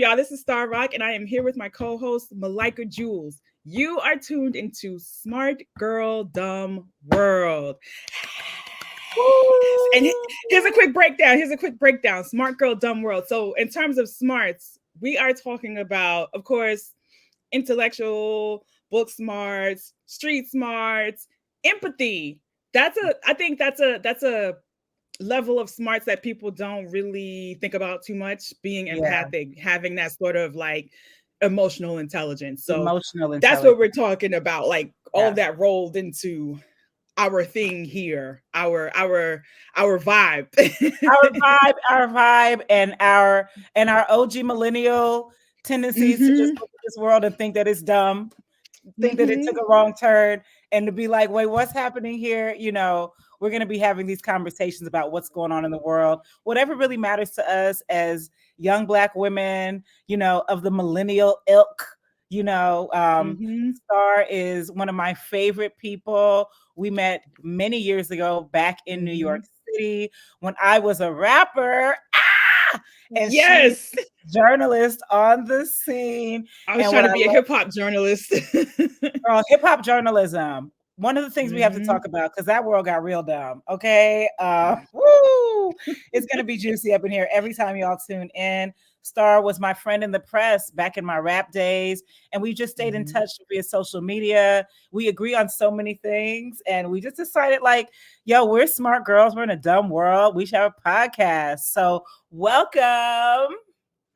y'all? This is Star Rock, and I am here with my co-host Malaika Jules. You are tuned into Smart Girl Dumb World. And here's a quick breakdown. Smart Girl Dumb World. So, in terms of smarts, we are talking about, of course, intellectual, book smarts, street smarts, empathy. I think that's a level of smarts that people don't really think about too much, being Yeah. empathic, having that sort of like emotional intelligence. So Emotional that's what intelligence. we're talking about, like all Yeah. of that rolled into our thing here, our vibe. Our vibe and our OG millennial tendencies to just Mhm. look at this world and think that it's dumb, think that it took Mhm. a wrong turn, and to be like, wait, what's happening here? We're going to be having these conversations about what's going on in the world, whatever really matters to us as young Black women, of the millennial ilk. Mhm. Starr is one of my favorite people. We met many years ago back in New York Mhm. City when I was a rapper. And she Yes. journalist on the scene. I was And trying what to I be a love, hip hop journalist. girl, hip hop journalism. One of the things we have to Mhm. talk about, because that world got real dumb. Okay. Woo! It's gonna be juicy up in here every time y'all tune in. Starr was my friend in the press back in my rap days, and we just stayed in Mhm. touch via social media. We agree on so many things, and we just decided, like, yo, we're smart girls. We're in a dumb world. We should have a podcast. So, welcome.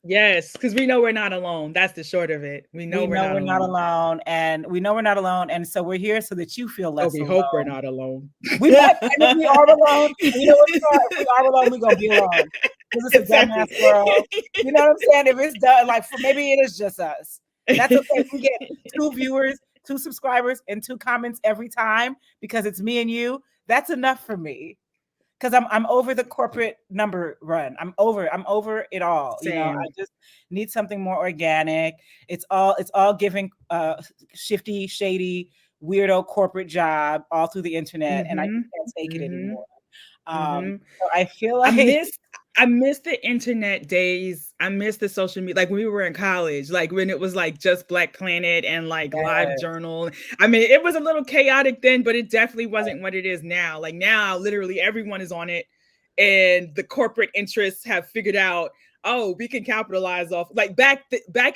Yes, because we know we're not alone. That's the short of it. We know We we're know not we're not alone. alone, and we know we're not alone, and so we're here so that you feel Or less we hope we're alone. not alone. We might, and if we are alone, you know what, Star? If we are alone, we're gonna be alone because it's a dumbass Exactly. world. You know what I'm saying? If it's done, like, for maybe it is just us. That's okay. We get 2 viewers, 2 subscribers, and 2 comments every time because it's me and you. That's enough for me because I'm over the corporate number run. I'm over it all. I Same. just need something more organic. It's all giving shifty, shady, weirdo corporate job all through the internet, and I just Mhm. can't take it Mhm. anymore. Mhm. So I feel I like miss I miss the internet days. I miss the social media, like when we were in college, like when it was like just Black Planet and like Live yes, Journal. I mean, it was a little chaotic then, but it definitely wasn't what it is now. Like now, literally everyone is on it, and the corporate interests have figured out, oh, we can capitalize off, like back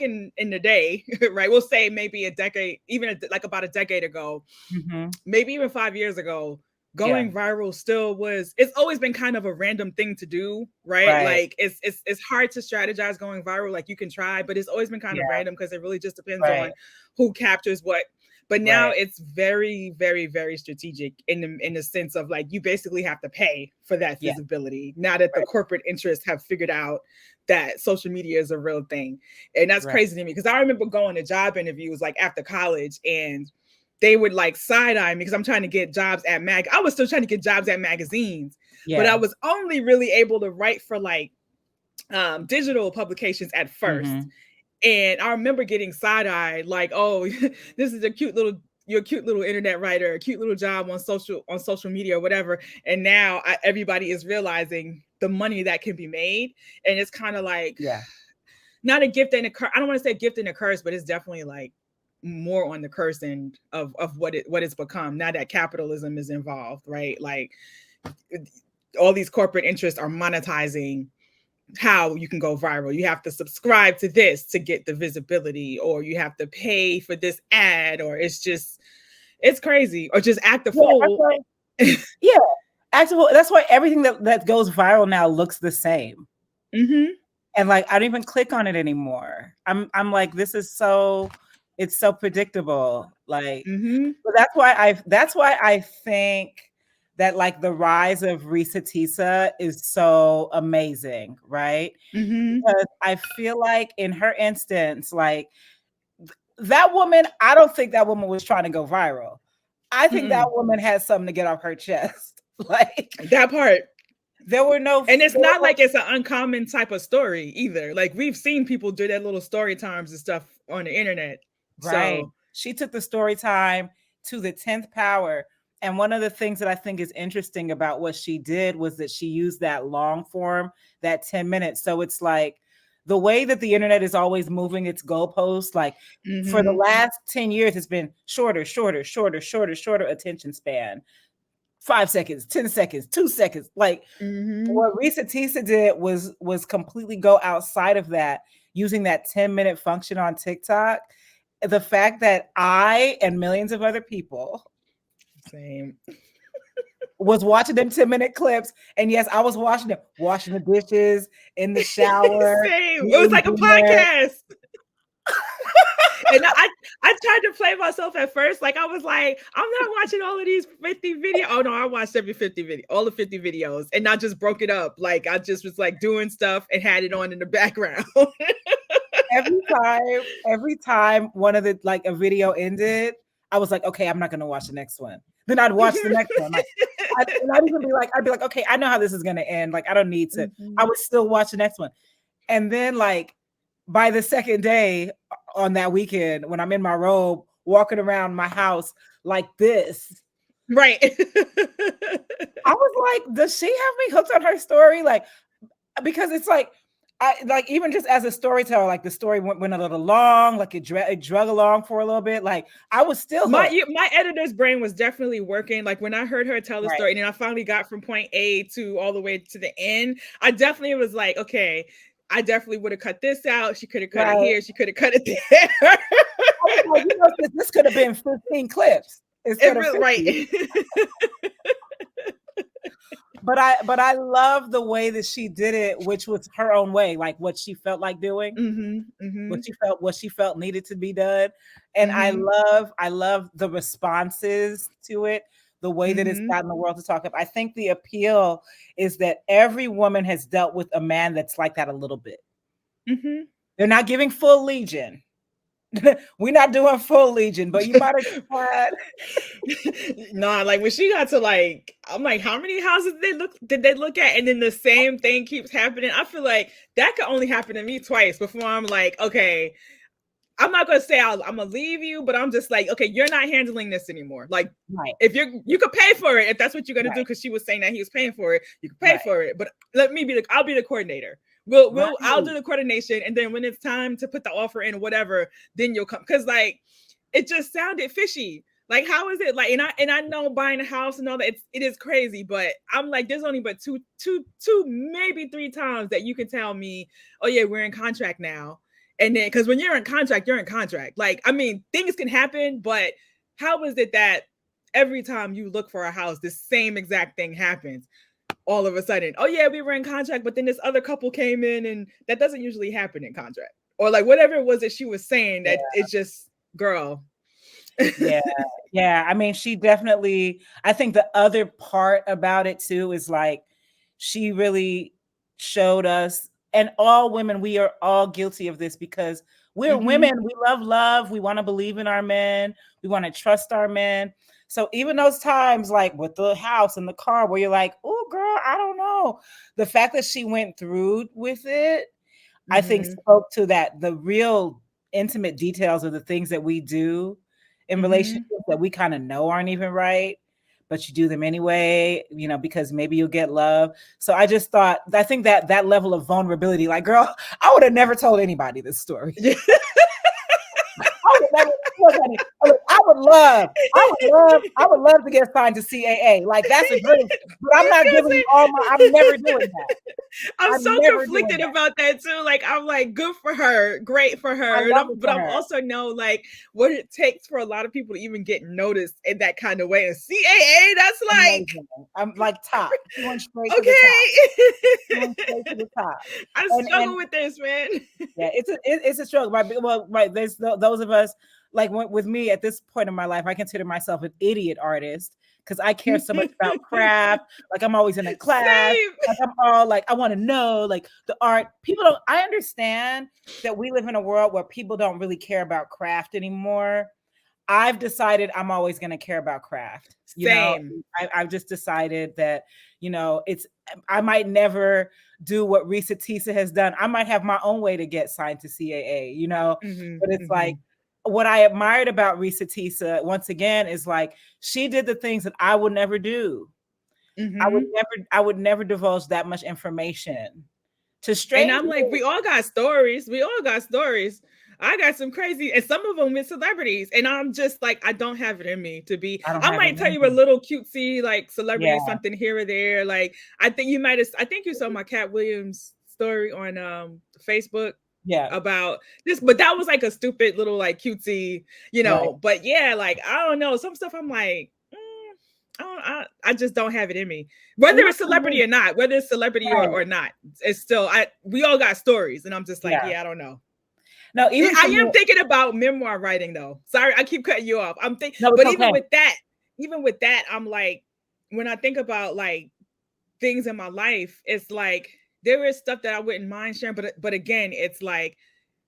in the day, right? We'll say maybe a decade, even like about a decade ago, hmm, maybe even 5 years ago, yeah, going viral still was, it's always been kind of a random thing to do, right? right, Like it's hard to strategize going viral. Like you can try, but it's always been kind of yeah, random because it really just depends right, on who captures what. But now right, it's very, very, very strategic in the sense of like you basically have to pay for that yeah, visibility. Now that the right, corporate interests have figured out that social media is a real thing. And that's right, crazy to me because I remember going to job interviews like after college, and they would like side eye me because I'm trying to get jobs at I was still trying to get jobs at magazines, but I yeah, was only really able to write for like digital publications at first. hmm, And I remember getting side eyed, like, "Oh, this is a cute little, you're a cute little internet writer, a cute little job on social media or whatever." And now everybody is realizing the money that can be made, and it's kind of like yeah, not a gift and a curse. I don't want to say gift and a curse, but it's definitely like more on the curse end of what it's become now that capitalism is involved, right? Like all these corporate interests are monetizing how you can go viral. You have to subscribe to this to get the visibility, or you have to pay for this ad, or it's crazy, or just act a yeah. That's fool. why, yeah, actually, that's why everything that goes viral now looks the same. Mm-hmm. And like I don't even click on it anymore. I'm like, this is so, it's so predictable. Like, Mm-hmm. but that's why I think that like the rise of Ressa Teesa is so amazing, right? Mm-hmm. Because I feel like in her instance, like that woman, I don't think that woman was trying to go viral. I think that Mm-mm. woman had something to get off her chest. Like That part. there were no, And it's there were not no like it's an uncommon type of story either. Like we've seen people do that little story times and stuff on the internet. right. So She took the story time to the 10th power. And one of the things that I think is interesting about what she did was that she used that long form, that 10 minutes. So it's like the way that the internet is always moving its goalposts, like for the last 10 years, it's been shorter attention span. 5 seconds, 10 seconds, 2 seconds. Like what Ressa Teesa did was completely go outside of that, using that 10-minute function on TikTok. The fact that I and millions of other people Same. was watching them 10-minute clips. And yes, I was watching them, washing the dishes, in the shower. Same. It was like a podcast. And I tried to play myself at first. Like I was like, I'm not watching all of these 50 videos. Oh no, I watched every 50 video, all the 50 videos, and not just broke it up. Like I just was like doing stuff and had it on in the background. every time one of the like a video ended, I was like, okay, I'm not gonna watch the next one. Then I'd watch the next one. Like I'd even be like, okay, I know how this is gonna end. Like I don't need to. I would still watch the next one. And then like by the second day on that weekend, when I'm in my robe walking around my house like this, right? I was like, does she have me hooked on her story? Like, because it's like, I like even just as a storyteller, like the story went a little long, like it drug along for a little bit. Like I was still my editor's brain was definitely working. Like when I heard her tell the story, and then I finally got from point A to all the way to the end, I definitely was like, okay, I definitely would have cut this out. She could have cut it here. She could have cut it there. Like, you know, this could have been 15 clips instead of 50. Right. But I love the way that she did it, which was her own way, like what she felt like doing, what she felt needed to be done. And I love the responses to it, the way that it's gotten the world to talk about. I think the appeal is that every woman has dealt with a man that's like that a little bit. They're not giving full legion. We're not doing full legion, but you might have had. Nah, like when she got to like, I'm like, how many houses did they look at? And then the same thing keeps happening. I feel like that could only happen to me twice before I'm like, okay, I'm not gonna say I'm gonna leave you, but I'm just like, okay, you're not handling this anymore. Like, if you could pay for it, if that's what you're gonna do, because she was saying that he was paying for it, you can pay for it. But I'll be the coordinator. I'll do the coordination, and then when it's time to put the offer in or whatever, then you'll come. Because like, it just sounded fishy. Like, how is it like? And I know buying a house and all that, it is crazy. But I'm like, there's only but two, maybe 3 times that you can tell me, oh yeah, we're in contract now. And then, because when you're in contract, you're in contract. Like, I mean, things can happen, but how is it that every time you look for a house, the same exact thing happens? All of a sudden, oh yeah, we were in contract, but then this other couple came in, and that doesn't usually happen in contract. Or like whatever it was that she was saying, that it's just, girl. Yeah. I mean, she definitely, I think the other part about it too is like, she really showed us, and all women, we are all guilty of this because we're women. We love love. We want to believe in our men. We want to trust our men. So even those times like with the house and the car where you're like, oh girl, I don't know. The fact that she went through with it, I think spoke to that, the real intimate details of the things that we do in relationships that we kind of know aren't even right, but you do them anyway, you know, because maybe you'll get love. So I think that level of vulnerability, like, girl, I would have never told anybody this story. I would love to get signed to CAA. Like, that's a dream, but I'm not giving you all my. I'm never doing that. I'm so conflicted about that too. Like, I'm like, good for her, great for her, but I'm also know like what it takes for a lot of people to even get noticed in that kind of way. And CAA, that's like, amazing. I'm like top. Going straight okay. To the top. I struggle with this, man. Yeah, it's a struggle, right? Well, right. There's those of us, like with me at this point in my life, I consider myself an idiot artist because I care so much about craft. Like, I'm always in a class. Like, I'm all like, I want to know like the art. I understand that we live in a world where people don't really care about craft anymore. I've decided I'm always going to care about craft. Same. I've just decided that, you know, I might never do what Ressa Teesa has done. I might have my own way to get signed to CAA, you know, but it's like, what I admired about Ressa Teesa, once again, is like, she did the things that I would never do. I would never divulge that much information to And I'm like, strangers. we all got stories. We all got stories. I got some crazy, and some of them with celebrities. And I'm just like, I don't have it in me to be. I don't I have it might tell in you a me. little cutesy, like Yeah, celebrity, something here or there. Like, I think you might have, I think you saw my Cat Williams story on Facebook yeah. about this, but that was like a stupid little like cutesy, Right. but yeah, like I don't know. Some stuff I'm like, I just don't have it in me. Whether And it's celebrity or not, whether it's celebrity right. or not, it's still we all got stories, and I'm just like, Yeah. yeah, I don't know. No, even for I me, am thinking about memoir writing though. Sorry, I keep cutting you off. no, it's But okay. even with that, I'm like, when I think about like things in my life, it's like there is stuff that I wouldn't mind sharing, but again, it's like,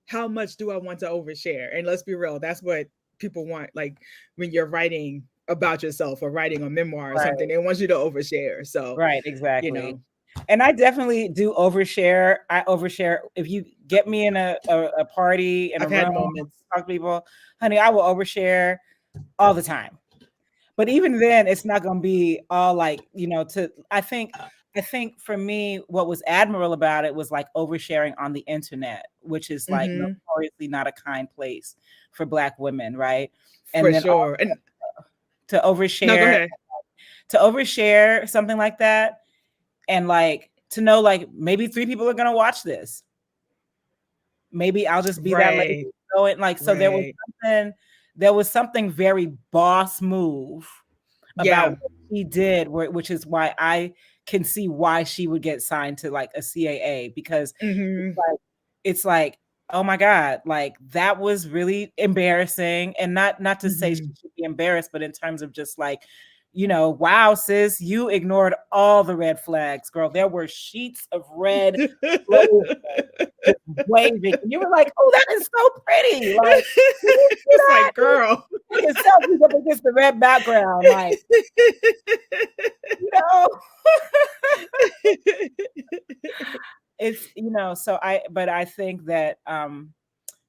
how much do I want to overshare? And let's be real, that's what people want. Like when you're writing about yourself or writing a memoir or something, Right. they want you to overshare. So, Right, you exactly. know, And I definitely do overshare. I overshare. If you get me in a party, in a I've had room, moments. talk to people, honey, I will overshare all the time. But even then, it's not going to be all like, I think for me, what was admirable about it was like oversharing on the internet, which is like Mm-hmm. notoriously not a kind place for Black women, right? And For then sure. And to no, go overshare, ahead. something like that, and like to know like maybe 3 people are gonna watch this. Maybe I'll just be that lady Right. going like, so Right. there was something very boss move about Yeah. what she did, which is why I can see why she would get signed to like a CAA, because Mm-hmm. it's like, oh my God, like that was really embarrassing. And not to say she Mm-hmm. should be embarrassed, but in terms of just like, wow, sis, you ignored all the red flags, girl. There were sheets of red roses just waving. And you were like, oh, that is so pretty. Like, did you see It's that? like, girl. Taking selfies up against the red background. Like, you know, it's, so but I think that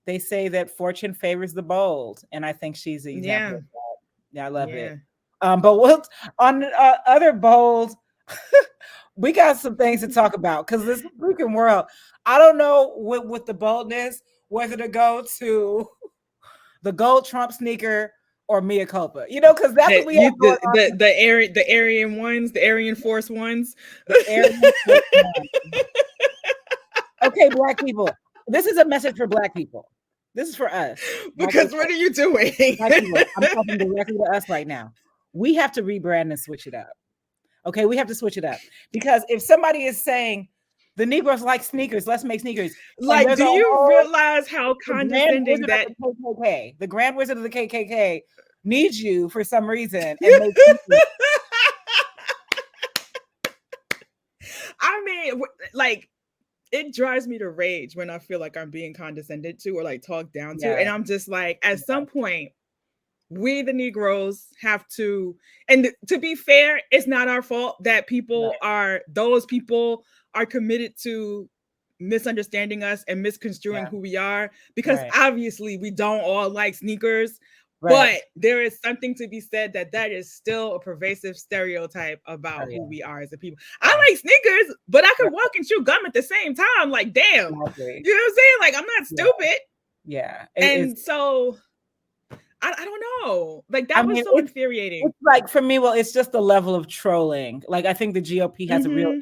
they say that fortune favors the bold. And I think she's the example Yeah. of that. Yeah, I love it. Yeah. But what on other bold, we got some things to talk about because this freaking world. I don't know with the boldness whether to go to the gold Trump sneaker or Mia Culpa, because that's what we have going on. The Aryan ones, the Aryan Force ones. The Aryan Force One. Okay, Black people. This is a message for Black people. This is for us. Black Because what people. are you doing? Black people. I'm talking directly to us right now. We have to rebrand and switch it up. Okay, we have to switch it up because if somebody is saying the Negroes like sneakers, let's make sneakers, and Like, there's do a you whole realize how the Grand condescending Wizard of that? the KKK, the Grand Wizard of the KKK needs you for some reason and makes sneakers. I mean, like, it drives me to rage when I feel like I'm being condescended to or like talked down to. Yeah, And I'm just like, at some point, we the Negroes have to, and to be fair, it's not our fault that those people are committed to misunderstanding us and misconstruing yeah, who we are, because right, obviously we don't all like sneakers. right. But there is something to be said that is still a pervasive stereotype Oh about who yeah, we are as a people. I yeah, like sneakers, but I right, can walk and chew gum at the same time. Like, damn, exactly. you know what I'm saying? Like, I'm not Yeah, stupid. yeah. It's. And so I don't know. Like, I that was mean, so infuriating. it's like for me. Well, it's just the level of trolling. Like I think the GOP has a real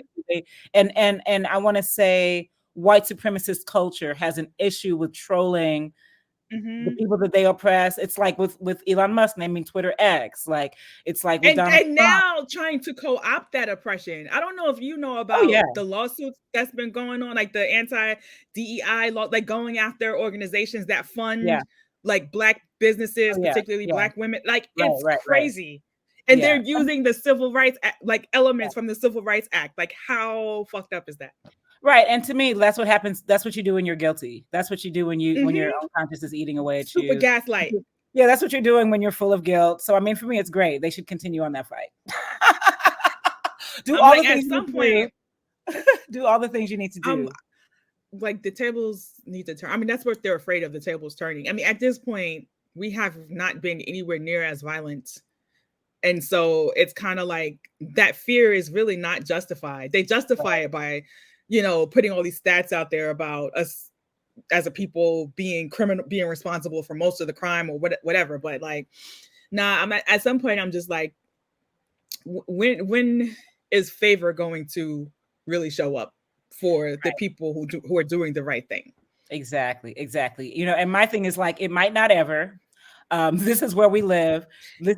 Mm-hmm. and I want to say white supremacist culture has an issue with trolling the Mm-hmm. people that they oppress. It's like with Elon Musk naming Twitter X. Like it's like with And Donald Trump. now trying to co-opt that oppression. I don't know if you know Oh yeah, about the lawsuits that's been going on, like the anti-DEI law, like going after organizations that yeah, fund like Black oh businesses, yeah, particularly yeah. Black women. Like, Right, it's right, right. crazy. And they're Yeah, using the Civil Rights Act, like yeah. elements from the Civil Rights Act. Like, how fucked up is that? Right. And to me, that's what happens. That's what you do when you're guilty. That's what you do when your Mm-hmm. unconscious is eating away at Super you. gaslight. Yeah, that's what you're doing when you're full of guilt. So I mean, for me, it's great. They should continue on that fight. Do I'm all the like, at things you need some to point, do. Do all the things you need to I'm do. like, the tables need to turn. I mean, that's what they're afraid of, the tables turning. I mean, at this point, we have not been anywhere near as violent. And so it's kind of like that fear is really not justified. They justify it by putting all these stats out there about us as a people being responsible for most of the crime or whatever. But like, nah, at some point I'm just like, when is favor going to really show up for the people who are doing the right thing? Exactly. And my thing is like, it might not ever. This is where we live. This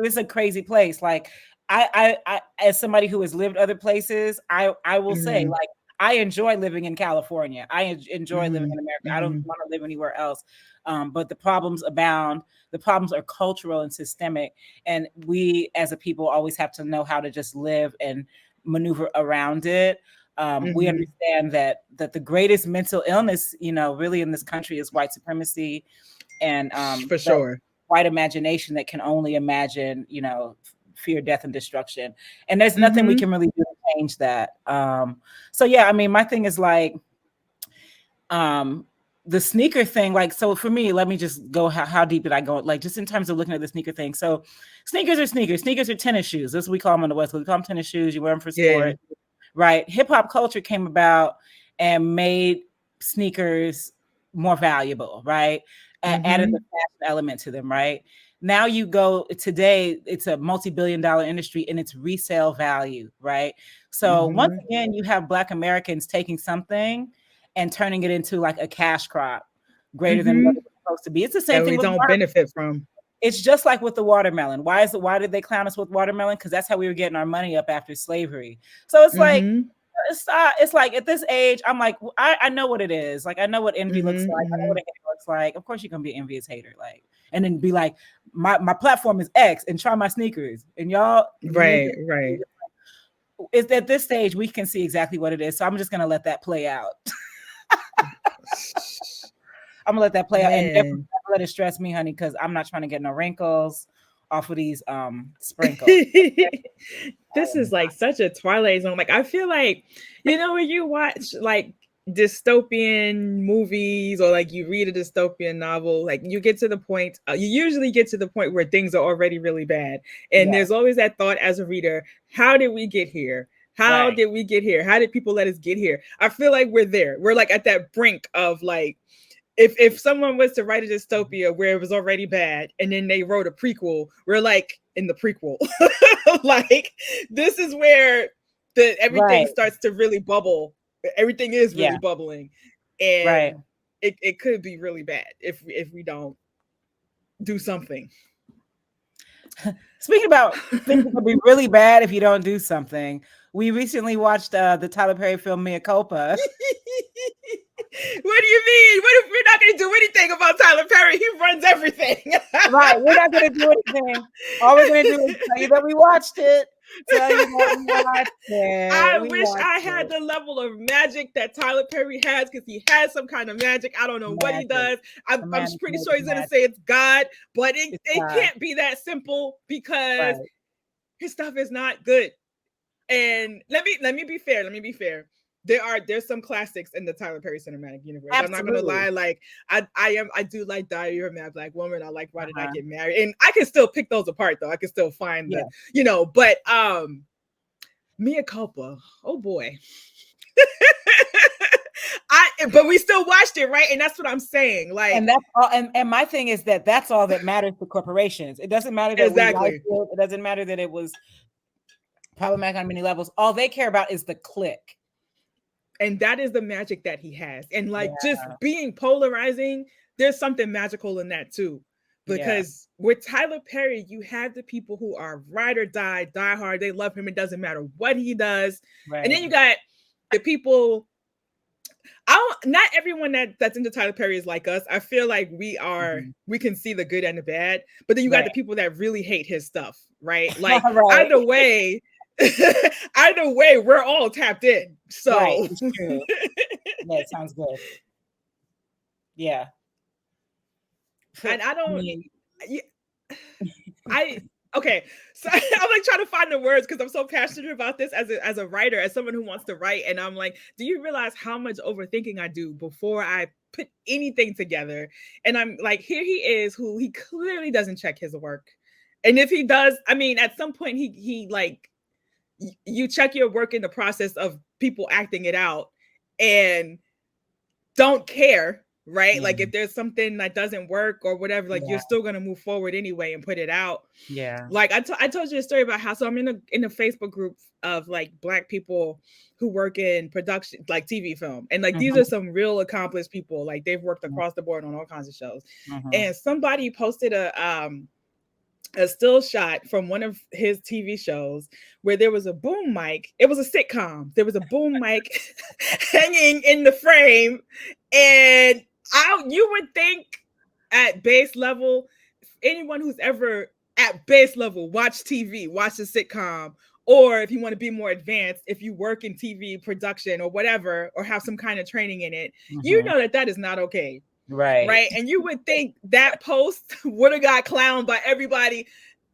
is a crazy place. Like I as somebody who has lived other places, I will say, like, I enjoy living in California. I enjoy living in America. I don't want to live anywhere else. But the problems abound. The problems are cultural and systemic. And we as a people always have to know how to just live and maneuver around it. We understand that the greatest mental illness, really in this country is white supremacy and for sure, white imagination that can only imagine, fear, death, and destruction. And there's nothing we can really do to change that. So yeah, I mean, my thing is like, the sneaker thing, like, so for me, let me just go, how deep did I go? Like, just in terms of looking at the sneaker thing. So sneakers are tennis shoes. That's what we call them on the West Coast. We call them tennis shoes. You wear them for sport. Yeah. Right. Hip hop culture came about and made sneakers more valuable, right? Added the fashion element to them, right? Now you go today, it's a multi-billion-dollar industry and it's resale value, right? So once again, you have Black Americans taking something and turning it into like a cash crop greater than what it's supposed to be. It's the same thing we don't benefit from. It's just like with the watermelon. Why did they clown us with watermelon? Because that's how we were getting our money up after slavery. So it's like, it's like at this age, I'm like, I know what it is. Like, I know what envy looks like. I know what a hater looks like. Of course, you're gonna be an envious hater, like, and then be like, my platform is X, and try my sneakers, and y'all, right. It's at this stage we can see exactly what it is. So I'm just gonna let that play out. I'm gonna let that play out and never let it stress me, honey, because I'm not trying to get no wrinkles off of these sprinkles. This is like such a Twilight Zone. Like, I feel like, when you watch like dystopian movies or like you read a dystopian novel, like you get to the point, you usually get to the point where things are already really bad. And there's always that thought as a reader, how did we get here? How did we get here? How did people let us get here? I feel like we're there. We're like at that brink of like, if someone was to write a dystopia where it was already bad and then they wrote a prequel, we're like in the prequel. Like, this is where everything starts to really bubble. Everything is really bubbling. And it could be really bad if we don't do something. Speaking about things that could be really bad if you don't do something, we recently watched the Tyler Perry film Mea Culpa. What do you mean? What if we're not going to do anything about Tyler Perry? He runs everything. Right. We're not going to do anything. All we're going to do is tell you that we watched it. Tell you that we watched it. I wish I had the level of magic that Tyler Perry has, because he has some kind of magic. I don't know what he does. I'm pretty sure he's going to say it's God, but it can't be that simple, because his stuff is not good. And let me be fair. There's some classics in the Tyler Perry cinematic universe. Absolutely. I'm not gonna lie. Like, I do like Diary of a Mad Black Woman. I like Why Did I Get Married? And I can still pick those apart though. I can still find but Mea Culpa. Oh boy. But we still watched it, right? And that's what I'm saying. Like, and that's all. And my thing is that's all that matters to corporations. It doesn't matter that we liked it. It doesn't matter that it was problematic on many levels. All they care about is the click. And that is the magic that he has. And like, just being polarizing, there's something magical in that too. Because with Tyler Perry, you have the people who are ride or die hard. They love him. It doesn't matter what he does. Right. And then you got the people. Not everyone that's into Tyler Perry is like us. I feel like we can see the good and the bad. But then you got the people that really hate his stuff, right? Like, either way, we're all tapped in. So it's true. Yeah, it sounds good. Yeah. And I don't okay. So I'm like trying to find the words, because I'm so passionate about this as a writer, as someone who wants to write. And I'm like, do you realize how much overthinking I do before I put anything together? And I'm like, here he is, who he clearly doesn't check his work. And if he does, I mean, at some point he like, you check your work in the process of people acting it out and don't care, right? Like if there's something that doesn't work or whatever, like you're still gonna move forward anyway and put it out. Yeah. Like I told you a story about how, so I'm in a Facebook group of like Black people who work in production, like TV film, and like these are some real accomplished people. Like they've worked across the board on all kinds of shows. And somebody posted a still shot from one of his TV shows where there was a boom mic. It was a sitcom. There was a boom mic hanging in the frame, and you would think at base level, anyone who's ever at base level watch TV, watch a sitcom, or if you want to be more advanced, if you work in TV production or whatever, or have some kind of training in it, you know that is not okay. Right. And you would think that post would have got clowned by everybody.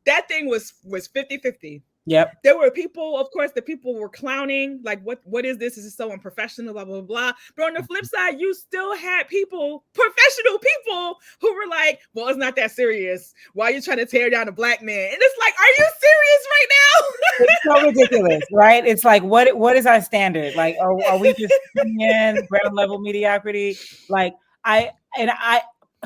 That thing was 50-50. Yep. There were people, of course, the people were clowning, like, what is this? This is so unprofessional, blah, blah, blah. But on the flip side, you still had people, professional people, who were like, well, it's not that serious. Why are you trying to tear down a Black man? And it's like, are you serious right now? It's so ridiculous, right? It's like, what is our standard? Like, are we just in ground level mediocrity? Like,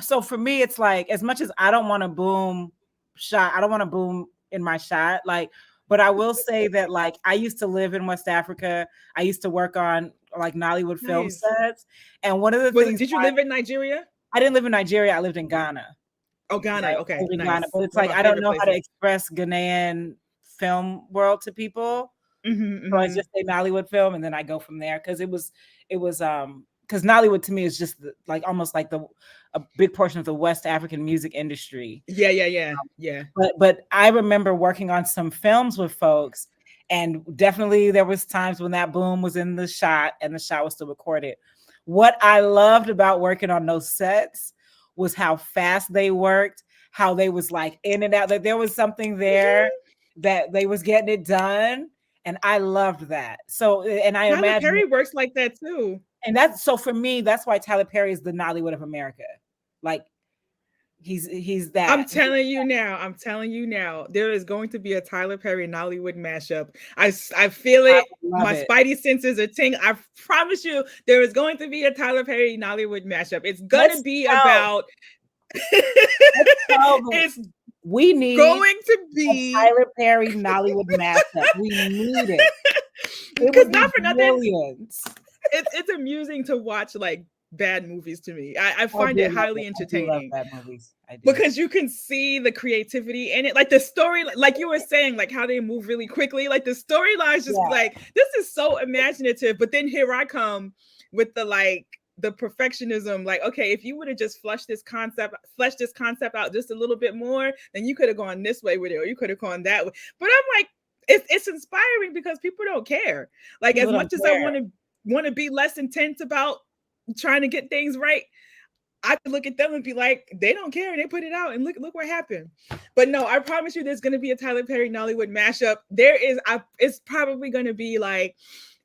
so for me, it's like, as much as I don't want to boom shot, I don't want to boom in my shot, like, but I will say that, like, I used to live in West Africa. I used to work on like Nollywood film sets. And one of the things, did you live in Nigeria? I didn't live in Nigeria. I lived in Ghana. Oh, Ghana. Right? Okay. Nice. Ghana. But it's like, I don't know how to express Ghanaian film world to people. So I just say Nollywood film, and then I go from there. Cause it was because Nollywood to me is just like almost like a big portion of the West African music industry. Yeah. But I remember working on some films with folks, and definitely there was times when that boom was in the shot and the shot was still recorded. What I loved about working on those sets was how fast they worked, how they was like in and out, that there was something there that they was getting it done. And I loved that. So, and I imagine Tyler Perry works like that too. And that's, so for me, that's why Tyler Perry is the Nollywood of America. Like, he's that. I'm telling you now, there is going to be a Tyler Perry Nollywood mashup. I feel it. My spidey senses are tingling. I promise you, there is going to be a Tyler Perry Nollywood mashup. It's gonna be about. We need going to be a Tyler Perry Nollywood mashup. We need it. Because not for nothing, it's amusing to watch like bad movies to me. I find it highly entertaining. I love bad movies. I do. Because you can see the creativity in it, like the story, like you were saying, like how they move really quickly. Like the storylines just like, this is so imaginative. But then here I come with the perfectionism, like, okay, if you would have just fleshed this concept out just a little bit more, then you could have gone this way with it, or you could have gone that way. But I'm like, it's inspiring because people don't care. Like, as much as I want to be less intense about trying to get things right, I could look at them and be like, they don't care, and they put it out, and look what happened. But no, I promise you, there's going to be a Tyler Perry Nollywood mashup. It's probably going to be like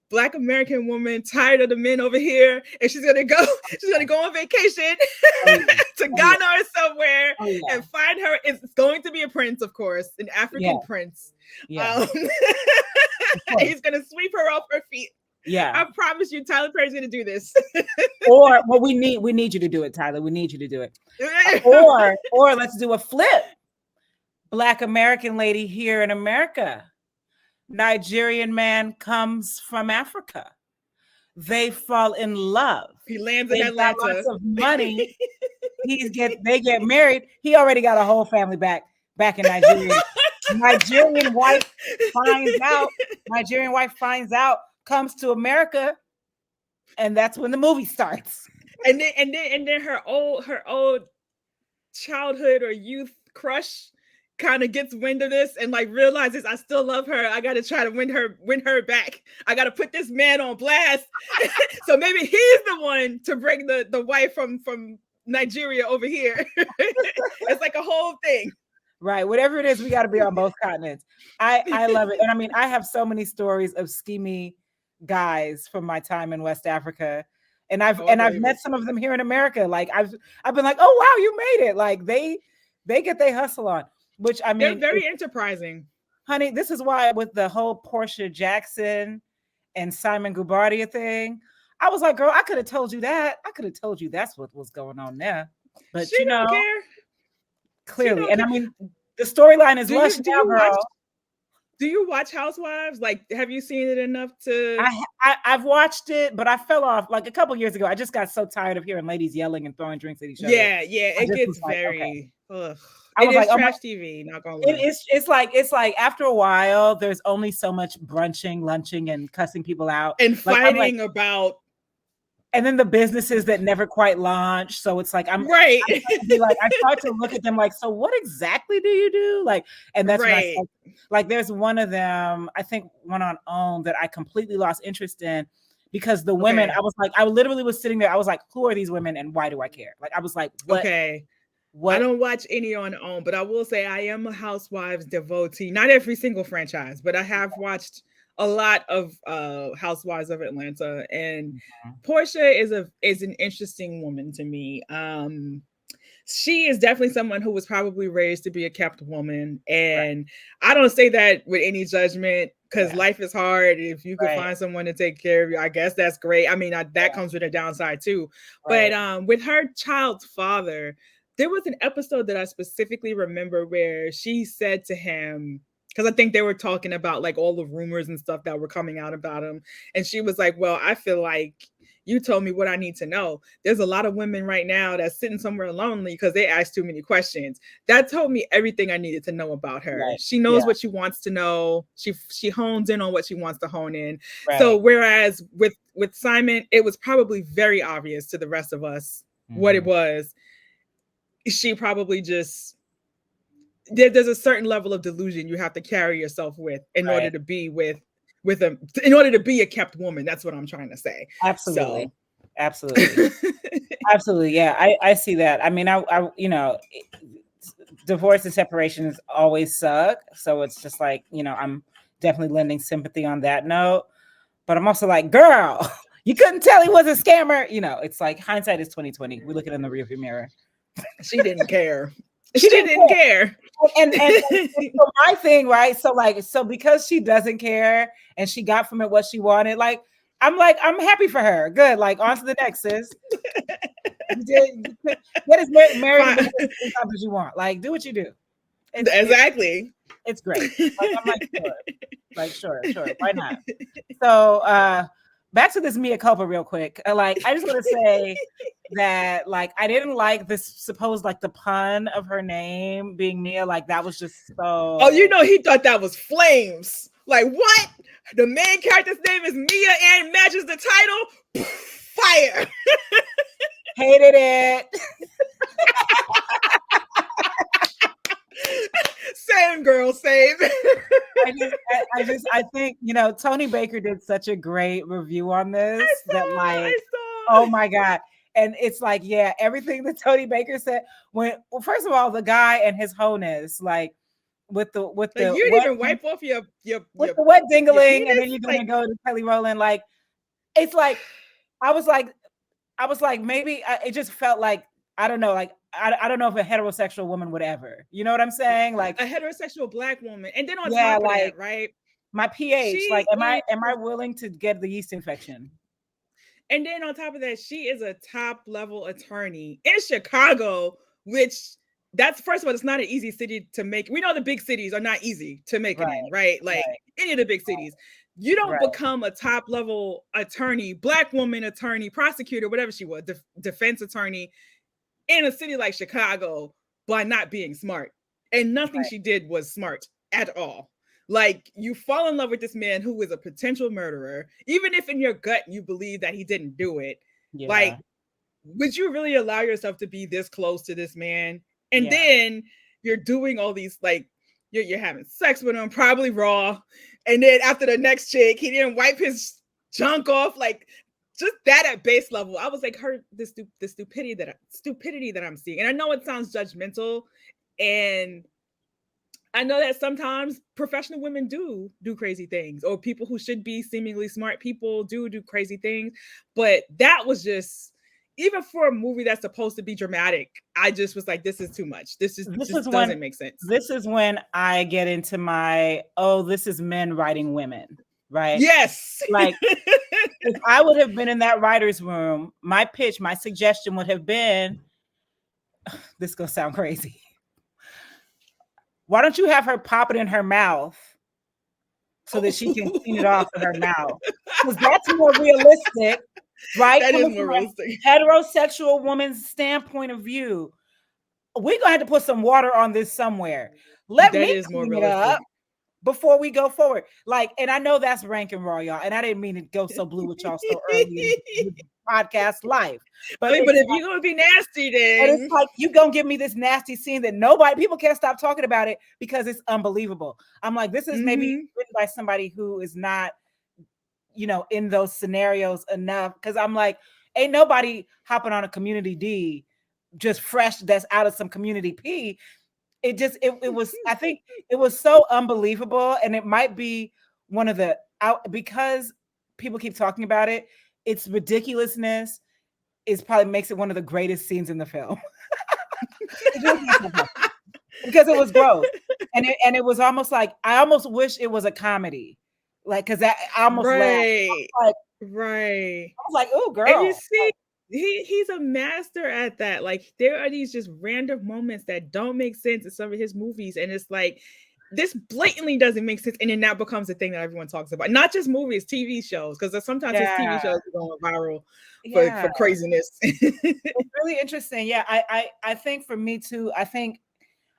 Black American woman tired of the men over here, and she's gonna go on vacation to Ghana or somewhere and find her. It's going to be a prince, of course, an African prince. He's gonna sweep her off her feet. I promise you, Tyler Perry's gonna do this. Or we need you to do it, Tyler. We need you to do it. Or let's do a flip. Black American lady here in America. Nigerian man comes from Africa. They fall in love. He lands in Atlanta. Lots of money. They get married. He already got a whole family back in Nigeria. Nigerian wife finds out, comes to America, and that's when the movie starts. And then her old childhood or youth crush kind of gets wind of this and like realizes, I still love her. I got to try to win her back. I got to put this man on blast. So maybe he's the one to bring the wife from Nigeria over here. It's like a whole thing. Right. Whatever it is, we got to be on both continents. I love it. And I mean, I have so many stories of schemy guys from my time in West Africa. And I've met some of them here in America. Like I've been like, oh wow, you made it. Like they get their hustle on. Which, I mean, they're very enterprising, honey. This is why with the whole Portia Jackson and Simon Gubardia thing. I was like, girl, I could have told you that. I could have told you that's what was going on there. But She don't care. She clearly, don't and care. I mean, the storyline is Do lush you do now, you watch girl. do you watch Housewives? Like, have you seen it enough to? I've watched it, but I fell off like a couple years ago. I just got so tired of hearing ladies yelling and throwing drinks at each other. Yeah, yeah. I It just was gets like, okay. very. Ugh. I It was like, is oh my, trash TV. Not gonna lie. it's like after a while, there's only so much brunching, lunching, and cussing people out. And Like I'm like, fighting about and then the businesses that never quite launch. So it's like right, I'm trying to be like, I start to look at them like, so what exactly do you do? Like, and that's when I right. start, like there's one of them, I think one on OWN that I completely lost interest in because the women, Okay. I was like, I literally was sitting there, I was like, who are these women and why do I care? Like I was like, Okay. I don't watch any on OWN, but I will say I am a Housewives devotee. Not every single franchise, but I have watched a lot of Housewives of Atlanta. And Portia is an interesting woman to me. She is definitely someone who was probably raised to be a kept woman. And I don't say that with any judgment because life is hard. If you could find someone to take care of you, I guess that's great. I mean, that comes with a downside too. But with her child's father, there was an episode that I specifically remember where she said to him, because I think they were talking about like all the rumors and stuff that were coming out about him. And she was like, well, I feel like you told me what I need to know. There's a lot of women right now that's sitting somewhere lonely because they ask too many questions. That told me everything I needed to know about her. Right. She knows what she wants to know. She hones in on what she wants to hone in. Right. So whereas with Simon, it was probably very obvious to the rest of us what it was. She probably just there's a certain level of delusion you have to carry yourself with in order to be in order to be a kept woman. That's what I'm trying to say. Absolutely. So. Absolutely. Absolutely. Yeah, I see that. I mean, I you know, divorce and separations always suck. So it's just like, you know, I'm definitely lending sympathy on that note. But I'm also like, girl, you couldn't tell he was a scammer. You know, it's like hindsight is 2020. We look it in the rearview mirror. She didn't care. She didn't care. And so my thing, right? So because she doesn't care and she got from it what she wanted, like I'm happy for her. Good. Like on to the next, sis. Get as married as as you want. Like do what you do. Exactly. It's great. Like I'm like sure. Why not? So back to this Mea Culpa real quick. Like I just want to say that like I didn't like this supposed like the pun of her name being Mia. Like that was just so. Oh, you know he thought that was flames. Like what? The main character's name is Mia and matches the title. Fire. Hated it. Same girl, same. I think, you know, Tony Baker did such a great review on this oh my God. And it's like, yeah, everything that Tony Baker said first of all, the guy and his wholeness, like with the you didn't even wipe off your the wet dingling, and then you're gonna go to Kelly Rowland. Like, it's like I was like, maybe it just felt like I don't know, like I don't know if a heterosexual woman would ever, you know what I'm saying? Like a heterosexual Black woman, and then on top of that, right? My pH, like, am I willing to get the yeast infection? And then on top of that, she is a top level attorney in Chicago, which that's first of all, it's not an easy city to make. We know the big cities are not easy to make it in, right? Like any of the big cities. You don't become a top level attorney, Black woman attorney, prosecutor, whatever she was, defense attorney in a city like Chicago by not being smart. And nothing she did was smart at all. Like you fall in love with this man who is a potential murderer, even if in your gut you believe that he didn't do it. Yeah. Like, would you really allow yourself to be this close to this man? And then you're doing all these, like, you're having sex with him, probably raw. And then after the next chick, he didn't wipe his junk off. Like, just that at base level, I was like, the stupidity that I'm seeing. And I know it sounds judgmental, and I know that sometimes professional women do crazy things, or people who should be seemingly smart people do crazy things. But that was just, even for a movie that's supposed to be dramatic, I just was like, this is too much. This doesn't make sense. This is when I get into this is men writing women. right? Yes. Like, if I would have been in that writer's room, my pitch, my suggestion would have been, this is gonna sound crazy. Why don't you have her pop it in her mouth so that she can clean it off with her mouth? Because that's more realistic, right? That is Coming more from realistic. a heterosexual woman's standpoint of view, we're gonna have to put some water on this somewhere. Let That me is more clean it up realistic. before we go forward. Like, and I know that's rank and raw, y'all. And I didn't mean to go so blue with y'all so early in the podcast life. But But it's if you're gonna be nasty, and it's then like you gonna give me this nasty scene that people can't stop talking about it because it's unbelievable. I'm like, this is maybe mm-hmm. written by somebody who is not, in those scenarios enough. Because I'm like, ain't nobody hopping on a community D just fresh that's out of some community P. It was, I think it was so unbelievable, and it might be one of the out because people keep talking about it. Its ridiculousness is probably makes it one of the greatest scenes in the film. It just makes it happen. Because it was gross, and it was almost like I almost wish it was a comedy, like because I almost laughed. Right. Like Right. I was like, "Oh, And you girl!" see, he's a master at that. Like there are these just random moments that don't make sense in some of his movies, and it's like this blatantly doesn't make sense, and then that becomes a thing that everyone talks about. Not just movies, TV shows, because sometimes his TV Yeah, shows are going viral yeah, for craziness. it's really interesting. Yeah, I think for me too. I think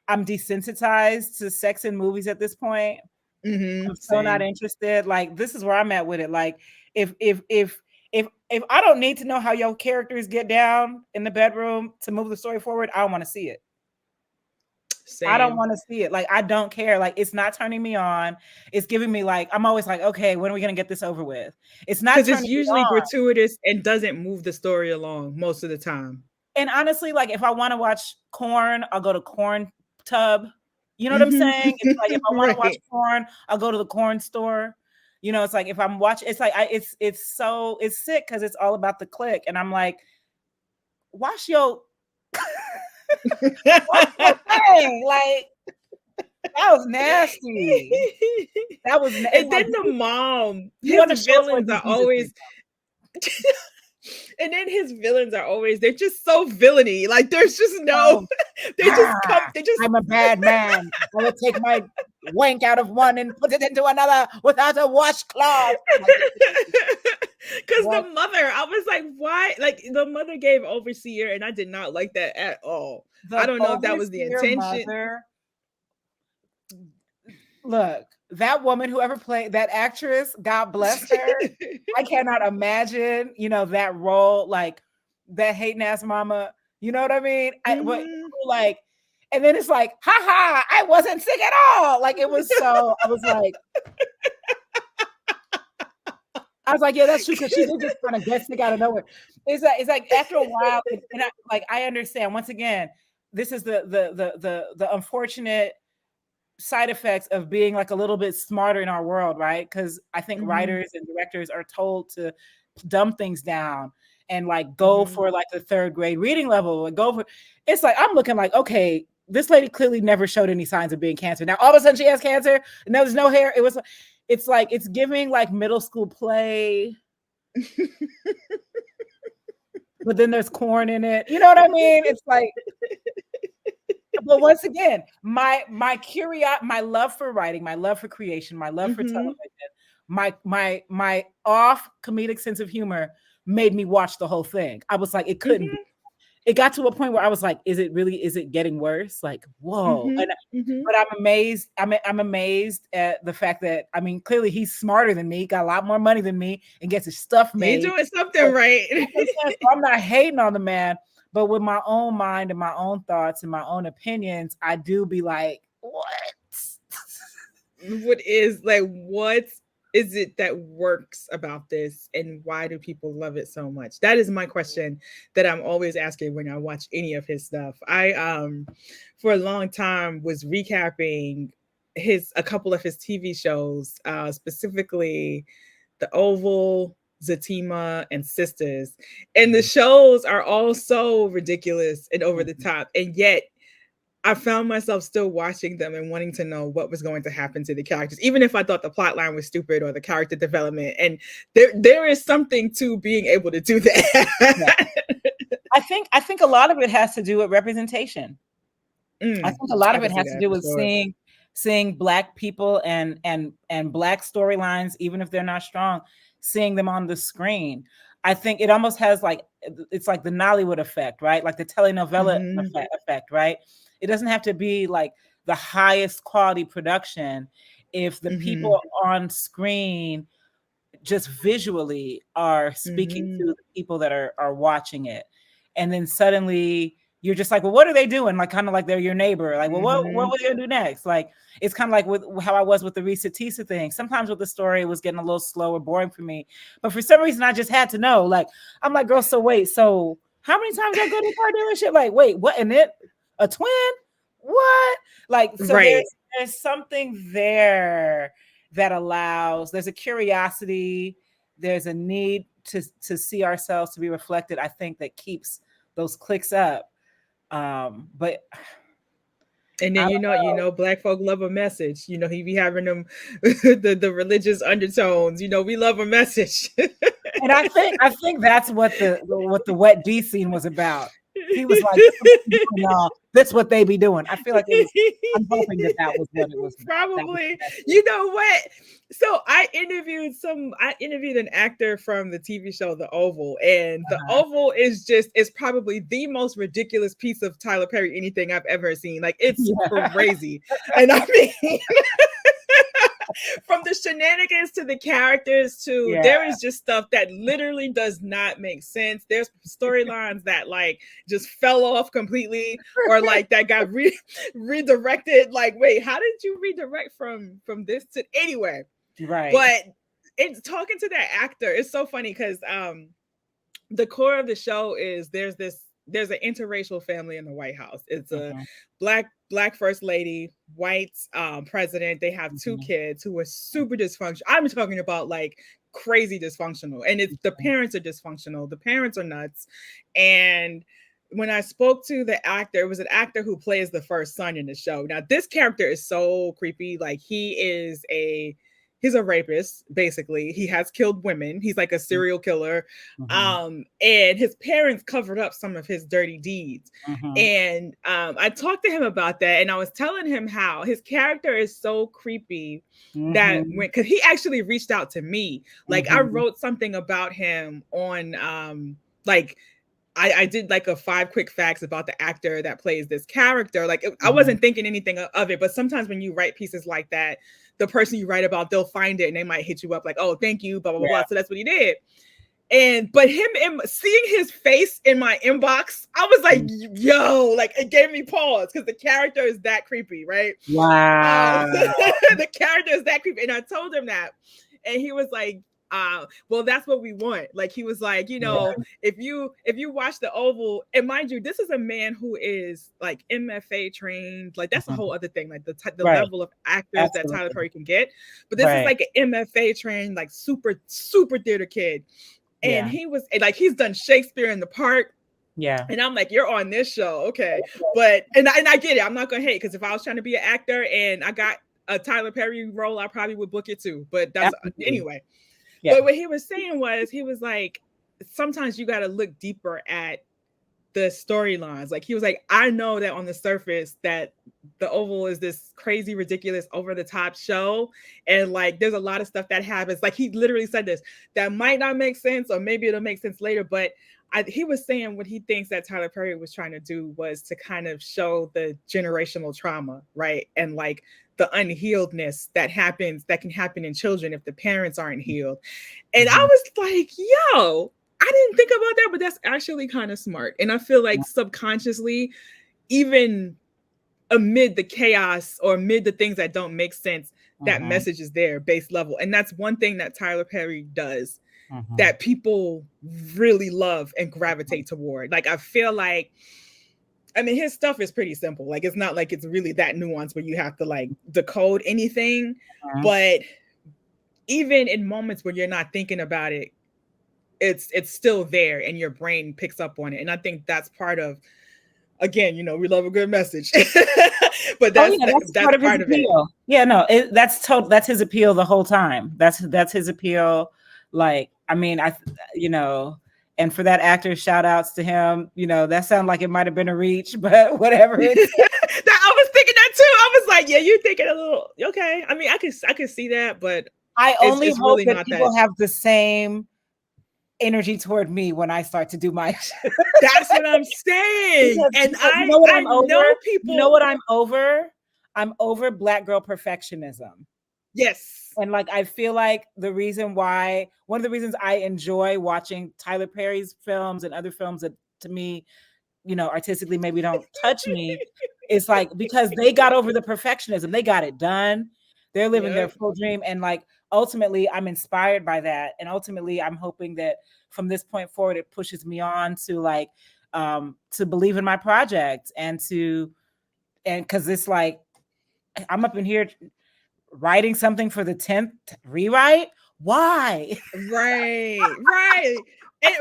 I'm desensitized to sex in movies at this point. I'm so not Same. interested. Like this is where I'm at with it. Like if I don't need to know how your characters get down in the bedroom to move the story forward, I don't want to see it. I don't Same. want to see it. Like I don't care. Like it's not turning me on. It's giving me like I'm always like, okay, when are we gonna get this over with? It's not Because it's turning me usually on. gratuitous and doesn't move the story along most of the time. And honestly, like if I want to watch corn, I'll go to Corn Tub. You know what I'm saying? It's like if I want to watch Right. corn, I'll go to the corn store. It's like if I'm watching, it's like it's sick because it's all about the click, and I'm like, wash your wash your thing. Like that was nasty. That was And it's then like the mom, you his want to show us where villains are Jesus is. always and then his villains are always they're just so villainy. Like there's just no So, they just come they just I'm a bad man. I will take my wank out of one and put it into another without a washcloth. Like, because the what mother, I was like, why? Like the mother gave overseer, and I did not like that at all. I the don't know if that was the overseer intention. mother. Look, that woman, whoever played that actress, God bless her. I cannot imagine, that role, like that hating ass mama. You know what I mean? Mhm. Like, and then it's like, ha ha, I wasn't sick at all. Like it was so. I was like, yeah, that's true because she did just kind of get sick out of nowhere. It's like after a while, and I understand. Once again, this is the unfortunate side effects of being like a little bit smarter in our world, right? Because I think Mhm. writers and directors are told to dumb things down and like go Mhm. for like the third grade reading level and go for. It's like I'm looking like, okay, this lady clearly never showed any signs of being cancer. Now all of a sudden she has cancer and there's no hair. It's like it's giving like middle school play, but then there's corn in it. You know what I mean? It's like, but once again, my love for writing, my love for creation, my love for Mhm. television, my off comedic sense of humor made me watch the whole thing. I was like, it couldn't be. Mhm. It got to a point where I was like, is it getting worse? Like, whoa. Mhm. Mhm. But I'm amazed. I'm amazed at the fact that I mean, clearly he's smarter than me, got a lot more money than me, and gets his stuff He made. doing So, something right. so I'm not hating on the man, but with my own mind and my own thoughts and my own opinions, I do be like, what? What is it that works about this, and why do people love it so much? That is my question that I'm always asking when I watch any of his stuff. I for a long time was recapping his a couple of his TV shows, specifically The Oval, Zatima, and Sisters. And the shows are all so ridiculous and over the top, and yet I found myself still watching them and wanting to know what was going to happen to the characters, even if I thought the plot line was stupid or the character development. And there is something to being able to do Yeah. that. I think a lot of it has to do with representation. I think a lot I of can it see has to that do for with sure. seeing black people and black storylines, even if they're not strong, seeing them on the screen. I think it almost has like, it's like the Nollywood effect, right? Like the telenovela Hmm. effect, right? It doesn't have to be like the highest quality production if the Hmm. people on screen just visually are speaking Hmm. to the people that are watching it. And then suddenly you're just like, well, what are they doing? Like, kind of like they're your neighbor. Like, well, what Hmm. are they gonna do next? Like, it's kind of like with how I was with the Ressa Teesa thing. Sometimes with the story, it was getting a little slow or boring for me. But for some reason, I just had to know. Like, I'm like, girl, so wait, so how many times y'all go to the car dealership? Like, wait, what? And it a twin? What? Like, so Right. there's something there that allows, there's a curiosity, there's a need to see ourselves, to be reflected, I think, that keeps those clicks up. But And I then don't know. black folk love a message. He be having them the religious undertones. We love a message. And I think that's what the wet D scene was about. He was like, "This what they be doing, y'all. This what they be doing." I feel like it was. I'm hoping that was what it was about. That was the Probably. message. You know what? So I interviewed an actor from the TV show The Oval, and The Uh-huh. Oval is probably the most ridiculous piece of Tyler Perry anything I've ever seen. Like, it's Yeah. crazy. And I mean, from the shenanigans to the characters, to Yeah. there is just stuff that literally does not make sense. There's storylines that like just fell off completely, or like that got redirected. Like, wait, how did you redirect from this to anyway? Right. But it's talking to that actor. It's so funny because the core of the show is there's an interracial family in the White House. It's a Mhm, black first lady, white president. They have two mhm, kids who are super dysfunctional. I'm talking about like crazy dysfunctional, and it's the mhm, parents are dysfunctional. The parents are nuts. And when I spoke to the actor, it was an actor who plays the first son in the show. Now, this character is so creepy. Like, he's a rapist, basically. He has killed women. He's like a serial killer. mhm, And his parents covered up some of his dirty deeds. mhm, And I talked to him about that, and I was telling him how his character is so creepy that mhm, because he actually reached out to me. Like, I mhm, wrote something about him on like I did like a 5 quick facts about the actor that plays this character. Like, I mhm. wasn't thinking anything of it, but sometimes when you write pieces like that, the person you write about, they'll find it and they might hit you up like, "Oh, thank you, blah blah blah." Yeah. So that's what he did. And but seeing his face in my inbox, I was like, Mm. "Yo!" Like, it gave me pause because the character is that creepy, right? Wow. The character is that creepy, and I told him that, and he was like, well, that's what we want. Like, he was like, Yeah. if you watch The Oval, and mind you, this is a man who is like MFA trained. Like, that's a Mhm. whole other thing, like the Right. level of actors that Tyler Absolutely. Perry can get. But this is Right. like an MFA trained, like super theater kid, and Yeah. he was like, he's done Shakespeare in the Park. Yeah. And I'm like, you're on this show, okay? But and I get it. I'm not gonna hate, because if I was trying to be an actor and I got a Tyler Perry role, I probably would book it too. But that's Absolutely. anyway. Yeah. But what he was saying was, he was like, sometimes you got to look deeper at the storylines. Like, he was like, I know that on the surface that The Oval is this crazy, ridiculous, over the top show, and like there's a lot of stuff that happens. Like, he literally said this, that might not make sense, or maybe it'll make sense later. But he was saying what he thinks that Tyler Perry was trying to do was to kind of show the generational trauma, right, and like the unhealedness that can happen in children if the parents aren't healed. And I Mhm. was like, yo, I didn't think about that, but that's actually kind of smart. And I feel like subconsciously, even amid the chaos or amid the things that don't make sense, that Mhm. message is there, base level. And that's one thing that Tyler Perry does Mhm. that people really love and gravitate toward. Like, I feel like, I mean, his stuff is pretty simple. Like, it's not like it's really that nuanced where you have to like decode anything. Mhm. But even in moments where you're not thinking about it, it's still there and your brain picks up on it. And I think that's part of again, we love a good message. But Oh yeah, that's that's part of his part of it. appeal. Yeah, no, that's total. That's his appeal the whole time. That's his appeal. Like, I mean, you know, and for that actor, shout outs to him. That sounded like it might have been a reach, but whatever. It's That I was thinking that too. I was like, yeah, you're thinking a little okay. I mean, I can see that, but I only it's hope really that not that. people have the same energy toward me when I start to do my shit. That's what I'm saying. Because And you I know what I I'm know over? You know people. what I'm over? I'm over black girl perfectionism. Yes. And like I feel like one of the reasons I enjoy watching Tyler Perry's films and other films that to me, artistically maybe don't touch me, is like because they got over the perfectionism. They got it done. They're living their Yep. full dream. And like ultimately I'm inspired by that. And ultimately I'm hoping that from this point forward it pushes me on to like to believe in my project and because it's like I'm up in here writing something for the 10th rewrite. Why? Right. Right.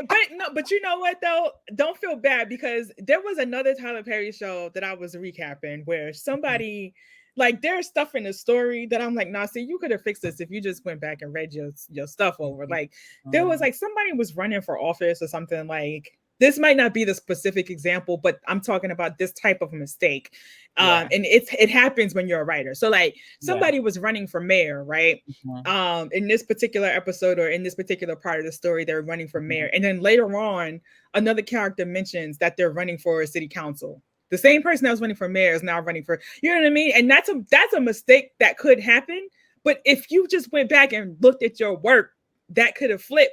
But no, but you know what though? Don't feel bad because there was another Tyler Perry show that I was recapping where somebody like there's stuff in the story that I'm like, nah, see, you could have fixed this if you just went back and read your stuff over. Like there was like somebody was running for office or something like this might not be the specific example, but I'm talking about this type of mistake. Yeah. And it happens when you're a writer. So like Yeah. somebody was running for mayor, right? In this particular episode or in this particular part of the story, they're running for mayor. And then later on, another character mentions that they're running for a city council. The same person that was running for mayor is now running for, you know what I mean? And that's a mistake that could happen. But if you just went back and looked at your work, that could have flipped.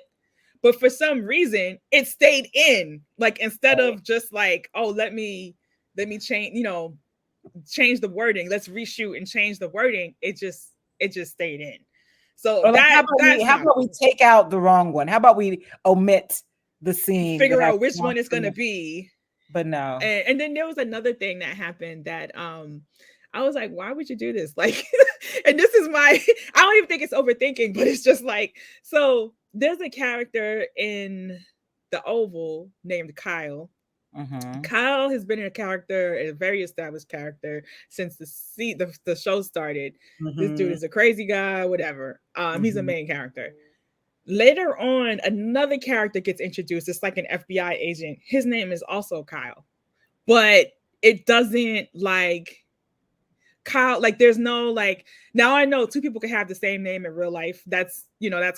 But for some reason, it stayed in. Like instead of just like, oh, let me change the wording. Let's reshoot and change the wording. It just stayed in. So Or like, that's how not about we cool. take out the wrong one? How about we omit the scene that Figure has out which one it's gonna the be. but no. And then there was another thing that happened that I was like, why would you do this? Like, and this is my I don't even think it's overthinking, but it's just like, so there's a character in the Oval named Kyle. Kyle has been a character, a very established character since the show started. This dude is a crazy guy, whatever. He's a main character. Later on, another character gets introduced. It's like an FBI agent. His name is also Kyle, but it doesn't like Kyle. Like, there's no like. Now I know two people can have the same name in real life. That's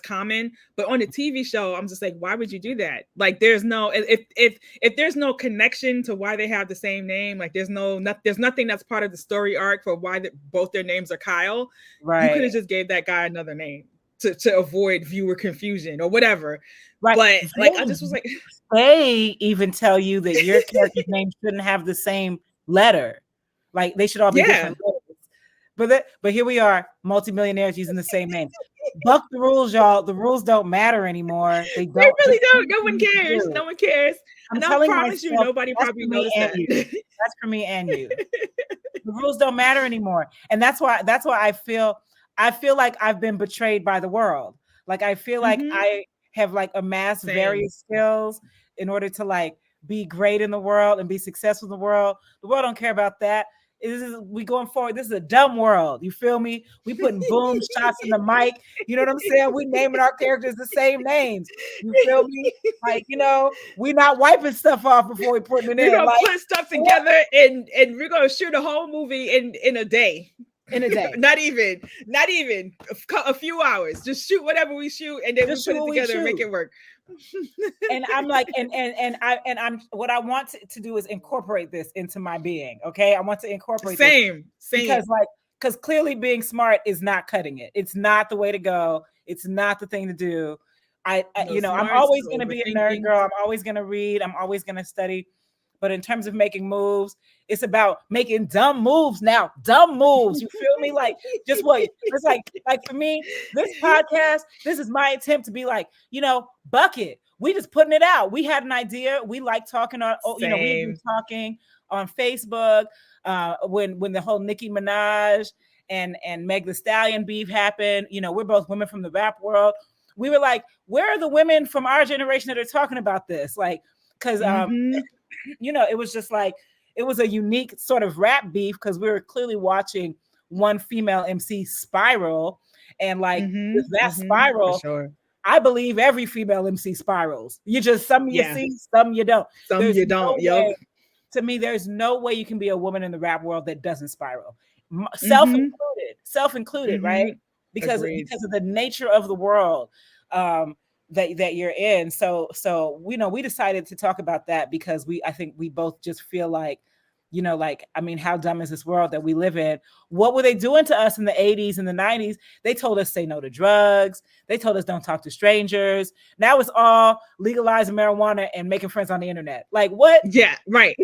common. But on the TV show, I'm just like, why would you do that? Like, there's no if there's no connection to why they have the same name. Like, there's nothing that's part of the story arc for why both their names are Kyle. Right. You could have just gave that guy another name to avoid viewer confusion or whatever. Right. But like I just was like, they even tell you that your character's name shouldn't have the same letter. Like they should all be different letters. But here we are, multimillionaires using the same name. Buck the rules, y'all. The rules don't matter anymore. They really don't. No one cares. No one cares. I'm and I telling promise myself, you, nobody probably noticed that. That's for me and you. The rules don't matter anymore. And that's why I feel like I've been betrayed by the world. Like I feel like I have like amassed various skills in order to like be great in the world and be successful in the world. The world don't care about that. We going forward. This is a dumb world. You feel me? We putting boom shots in the mic. You know what I'm saying? We naming our characters the same names. You feel me? Like, we not wiping stuff off before we putting it we're in. We're gonna like, put stuff together and we're gonna shoot a whole movie in a day. In a day. not even a few hours. Just shoot whatever we shoot and then just we put it together and make it work. And I'm like, I'm what I want to do is incorporate this into my being. Okay. I want to incorporate same because clearly being smart is not cutting it. It's not the way to go. It's not the thing to do. I'm always going to be a nerd girl. I'm always going to read. I'm always going to study. But in terms of making moves, it's about making dumb moves now. Dumb moves. You feel me? Like just what it's like for me, this podcast, this is my attempt to be like, bucket. We just putting it out. We had an idea. We like talking on, we've been talking on Facebook when the whole Nicki Minaj and Meg Thee Stallion beef happened. We're both women from the rap world. We were like, where are the women from our generation that are talking about this? Like, because it was just like, it was a unique sort of rap beef because we were clearly watching one female MC spiral. And like with that For spiral, sure. I believe every female MC spirals. You just, some you Yeah. see, some you don't. Some There's you no don't. Yup. way, to me, there's no way you can be a woman in the rap world that doesn't spiral. Mm-hmm. Self included, right? Mm-hmm. Because Agreed. of the nature of the world um that you're in. So we decided to talk about that because I think we both just feel like, like, I mean, how dumb is this world that we live in? What were they doing to us in the 80s and the 90s? They told us say no to drugs. They told us don't talk to strangers. Now it's all legalizing marijuana and making friends on the internet. Like, what? Yeah, right.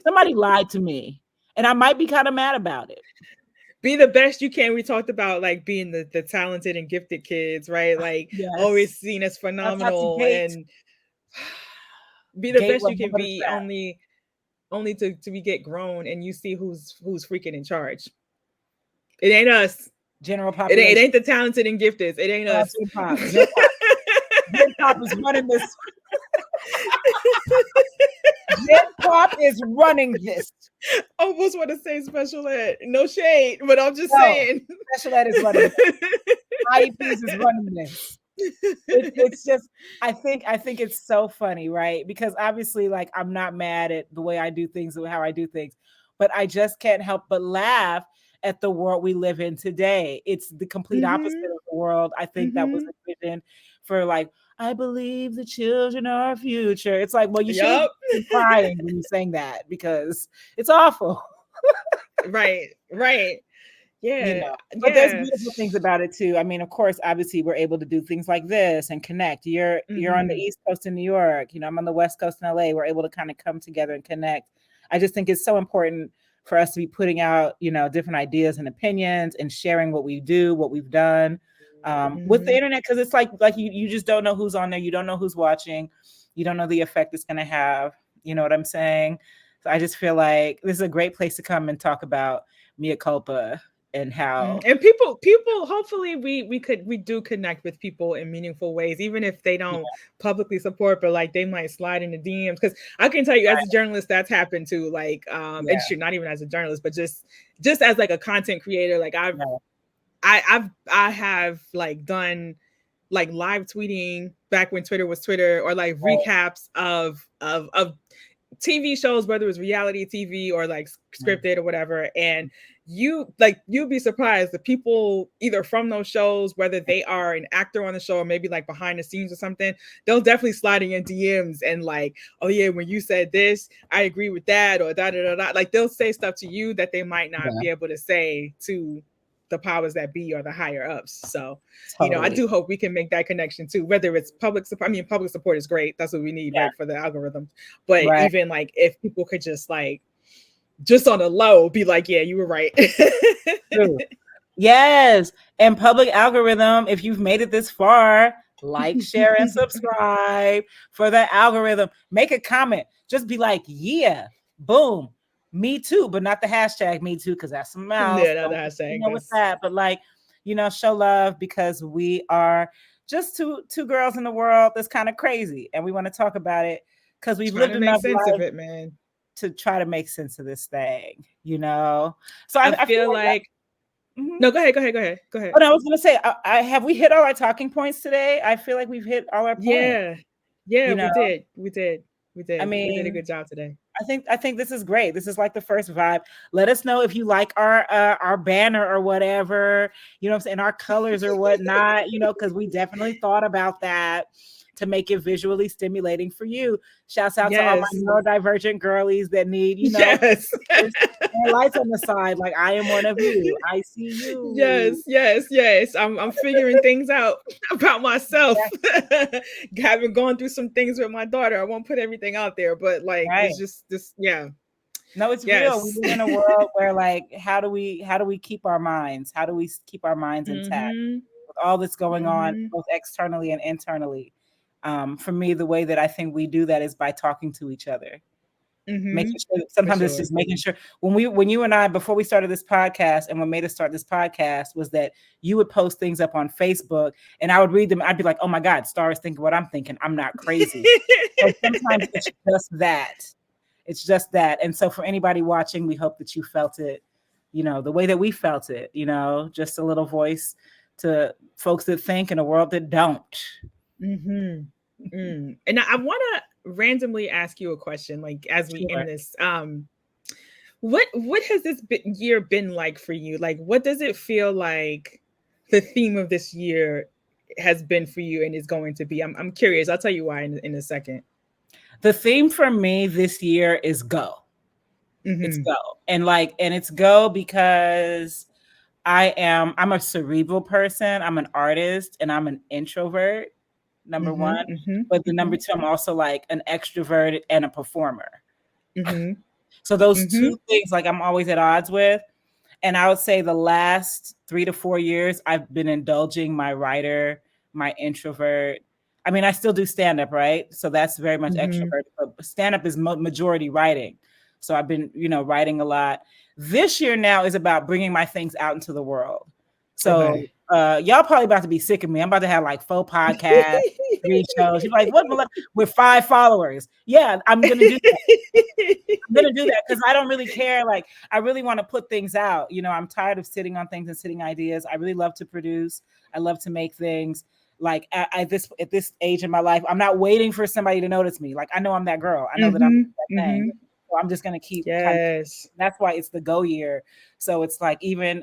Somebody lied to me, and I might be kind of mad about it. Be the best you can. We talked about like being the talented and gifted kids, right? Like Yes. always seen as That's have to phenomenal and be the gate best where you can women be, trap. only to be get grown and you see who's freaking in charge. It ain't us. General It population. ain't the talented and gifted. It ain't us. J-pop. J-pop. J-pop is running this. J-pop is running this. I almost want to say special ed. No shade, but I'm just No, saying. special ed is running this. IEPs is running this. It's just, I think it's so funny, right? Because obviously, like, I'm not mad at the way I do things or how I do things, but I just can't help but laugh at the world we live in today. It's the complete opposite of the world I think that was envisioned for, like, I believe the children are our future. It's like, well, you should have been crying when you sang that because it's awful. Right. Yeah. But there's beautiful things about it too. I mean, of course, obviously we're able to do things like this and connect. You're on the East Coast in New York, I'm on the West Coast in LA. We're able to kind of come together and connect. I just think it's so important for us to be putting out, different ideas and opinions and sharing what we do, what we've done with the internet. Cause it's like you just don't know who's on there. You don't know who's watching. You don't know the effect it's going to have. You know what I'm saying? So I just feel like this is a great place to come and talk about mea culpa and how and people hopefully we do connect with people in meaningful ways, even if they don't publicly support, but like they might slide in the DMs. Because I can tell you as a journalist that's happened too, like and shoot, not even as a journalist, but just as like a content creator, like I have like done like live tweeting back when Twitter was Twitter, or like recaps of TV shows, whether it was reality TV or like scripted or whatever. And you'd be surprised the people either from those shows, whether they are an actor on the show or maybe like behind the scenes or something, they'll definitely slide in your DMs and like, oh yeah, when you said this, I agree with that, or da da da da. Like they'll say stuff to you that they might not be able to say to the powers that be or the higher ups. So, I do hope we can make that connection too, whether it's public support. I mean, public support is great. That's what we need, right? For the algorithm. But even like if people could just like, just on the low, be like, yeah, you were right. Yes. And public algorithm, if you've made it this far, like, share, and subscribe for the algorithm. Make a comment. Just be like, yeah, boom. Me too, but not the hashtag me too, because that's some else. Yeah, not the hashtag. With that, but like, show love because we are just two girls in the world that's kind of crazy, and we want to talk about it because we've lived enough sense life of it, man, to try to make sense of this thing. So I feel like no, go ahead. Oh, no, I was gonna say, I have we hit all our talking points today? I feel like we've hit all our points. Yeah, we did. I mean, we did a good job today. I think this is great. This is like the first vibe. Let us know if you like our banner or whatever, what I'm saying, our colors or whatnot, because we definitely thought about that to make it visually stimulating for you. Shouts out to all my neurodivergent girlies that need, lights on the side. Like, I am one of you. I see you. Yes. I'm figuring things out about myself. Having gone through some things with my daughter. I won't put everything out there, but like it's just this. Yeah. No, it's real. We live in a world where, like, how do we keep our minds? How do we keep our minds intact with all that's going on, both externally and internally? For me, the way that I think we do that is by talking to each other. Making sure, sometimes it's just making sure when you and I, before we started this podcast, and what made us start this podcast was that you would post things up on Facebook and I would read them. I'd be like, oh my God, Starr is thinking what I'm thinking. I'm not crazy. So sometimes it's just that. It's just that. And so for anybody watching, we hope that you felt it, the way that we felt it, just a little voice to folks that think in a world that don't. Mm-hmm. And I want to randomly ask you a question, like as we Sure. end this. What has year been like for you? Like, what does it feel like the theme of this year has been for you and is going to be? I'm curious. I'll tell you why in a second. The theme for me this year is go. It's Mm-hmm. go. And it's go because I'm a cerebral person. I'm an artist and I'm an introvert, number Mm-hmm. one. Mm-hmm. But the Mm-hmm. number two, I'm also like an extrovert and a performer. Mm-hmm. So those Mm-hmm. two things, like I'm always at odds with. And I would say the last 3 to 4 years, I've been indulging my writer, my introvert. I mean, I still do stand up, right? So that's very much Mm-hmm. extrovert. But stand up is majority writing. So I've been, writing a lot. This year now is about bringing my things out into the world. So Okay. y'all probably about to be sick of me. I'm about to have like 4 podcasts, 3 shows. You're like, what? With 5 followers? Yeah, I'm gonna do that. I'm gonna do that because I don't really care. Like, I really want to put things out. I'm tired of sitting on things and sitting ideas. I really love to produce. I love to make things. Like at this age in my life, I'm not waiting for somebody to notice me. Like, I know I'm that girl. I know that I'm Mm-hmm. that thing. Mm-hmm. So I'm just gonna keep kind of. Yes. That's why it's the go year. So it's like even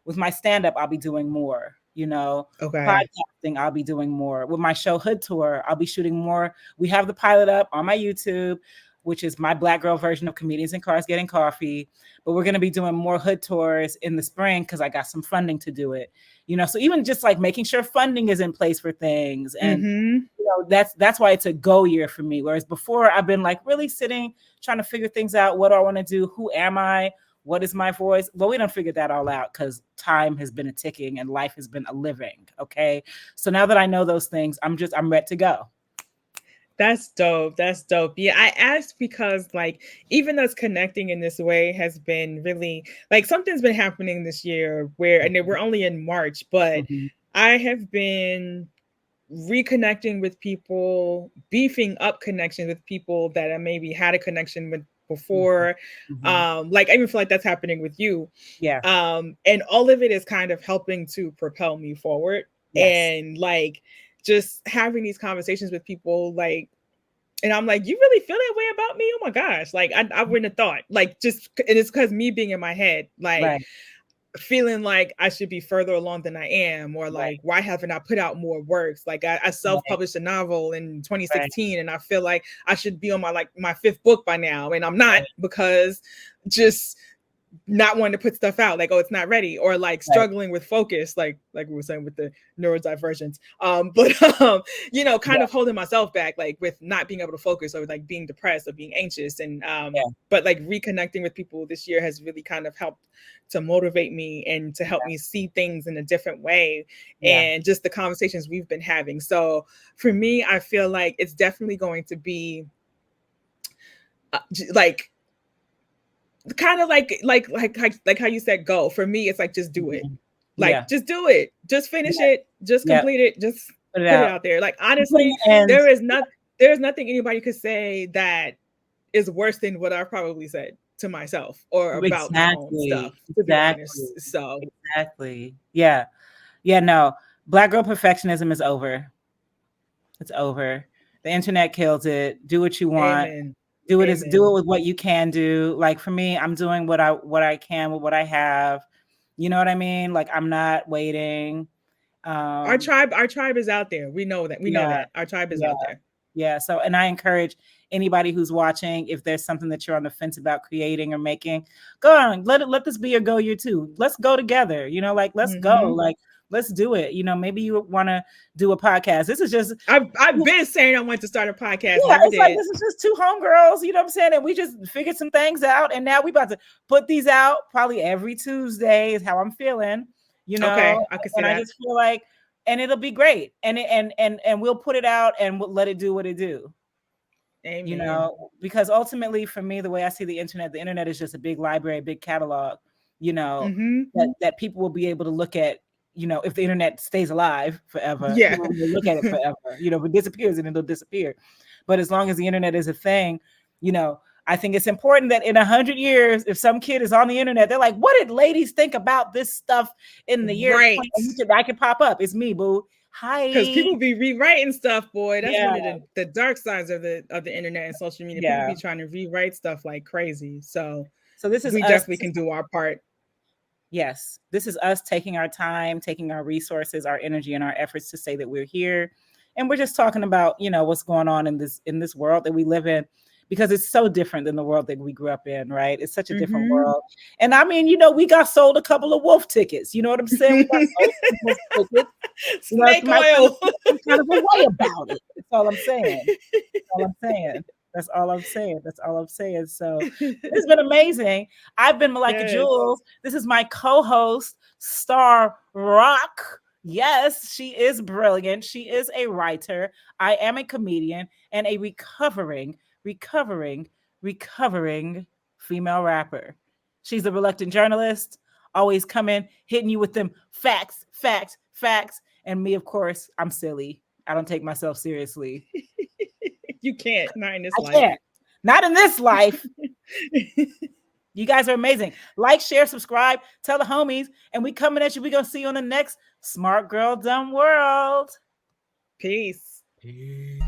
with my stand up, I'll be doing more. Okay. Podcasting, I'll be doing more. With my show Hood Tour, I'll be shooting more. We have the pilot up on my YouTube, which is my Black girl version of Comedians in Cars Getting Coffee. But we're going to be doing more hood tours in the spring because I got some funding to do it. So even just like making sure funding is in place for things. And Mm-hmm. that's why it's a go year for me. Whereas before I've been like really sitting, trying to figure things out. What do I want to do? Who am I? What is my voice? Well, we don't figure that all out because time has been a ticking and life has been a living. Okay. So now that I know those things, I'm ready to go. That's dope. That's dope. Yeah, I asked because like even us connecting in this way has been really like something's been happening this year where and we're only in March, but Mm-hmm. I have been reconnecting with people, beefing up connections with people that I maybe had a connection with before. Mm-hmm. Like I even feel like that's happening with you. Yeah. And all of it is kind of helping to propel me forward. Yes. And like just having these conversations with people like and I'm like, you really feel that way about me? Oh my gosh. Like I wouldn't have thought. Like just and it's because me being in my head, like Right. feeling like I should be further along than I am, or Right. like why haven't I put out more works? Like I Right. self-published a novel in Right. 2016 and I feel like I should be on my fifth book by now. And I'm not Right. because just not wanting to put stuff out like, oh, it's not ready, or like Right. struggling with focus, like we were saying with the neurodivergence. But kind Yeah. of holding myself back, like with not being able to focus or like being depressed or being anxious. And Yeah. but like reconnecting with people this year has really kind of helped to motivate me and to help me see things in a different way, Yeah. and just the conversations we've been having. So for me, I feel like it's definitely going to be like kind of like how you said go. For me it's like just do it, Mhm. like Yeah. just do it, just finish Yeah. it, just Yeah. complete it, just Put it put it out. out there. Like Putting honestly, it ends. there's nothing anybody could say that is worse than what I've probably said to myself or about my own stuff, Exactly. to be Exactly. honest. So Exactly. Yeah. Yeah. No. Black girl perfectionism is over. It's over. The internet kills it. Do what you want. amen. Do Amen. it with what you can do. Like for me, I'm doing what I can with what I have. You know what I mean? Like I'm not waiting. Um, Our tribe is out there. We know yeah. that our tribe is Yeah. out there. Yeah. So, and I encourage anybody who's watching, if there's something that you're on the fence about creating or making, go on, let this be your go year too. Let's go together. Like let's go. Mm-hmm. Like let's do it. Maybe you want to do a podcast. This is just I've been saying I want to start a podcast, yeah, never it's like did. this is just two homegirls, you know what I'm saying? And we just figured some things out, and now we about to put these out probably every Tuesday is how I'm feeling, Okay, I can see and I that. just feel like, and it'll be great, and we'll put it out and we'll let it do what it do, Amen. because ultimately for me, the way I see the internet is just a big library, a big catalog, Mm-hmm. that people will be able to look at. If the internet stays alive forever, Yeah. people will look at it forever. If it disappears, and it'll disappear. But as long as the internet is a thing, you know, I think it's important that in 100 years, if some kid is on the internet, they're like, what did ladies think about this stuff in the year 20? Right. And I can pop up. It's me, boo. Hi. Because people be rewriting stuff, boy. That's Yeah. one of the dark sides of the internet and social media. People be trying to rewrite stuff like crazy. So this is we us. definitely can do our part. Yes, this is us taking our time, taking our resources, our energy, and our efforts to say that we're here, and we're just talking about, you know, what's going on in this world that we live in, because it's so different than the world that we grew up in, right? It's such a different world. And I mean, you know, we got sold a couple of wolf tickets. You know what I'm saying? We got sold some wolf tickets. Snake oil. Kind of a way about it. That's all I'm saying. That's all I'm saying. That's all I'm saying. That's all I'm saying. So it's been amazing. I've been Malaika Jules. This is my co-host, Starr Rock. Yes, she is brilliant. She is a writer. I am a comedian and a recovering female rapper. She's a reluctant journalist, always coming, hitting you with them facts. And me, of course, I'm silly. I don't take myself seriously. You can't. Not in this life. Can't. Not in this life. You guys are amazing. Like, share, subscribe, tell the homies, and we coming at you. We gonna see you on the next Smart Girl Dumb World. Peace. Peace.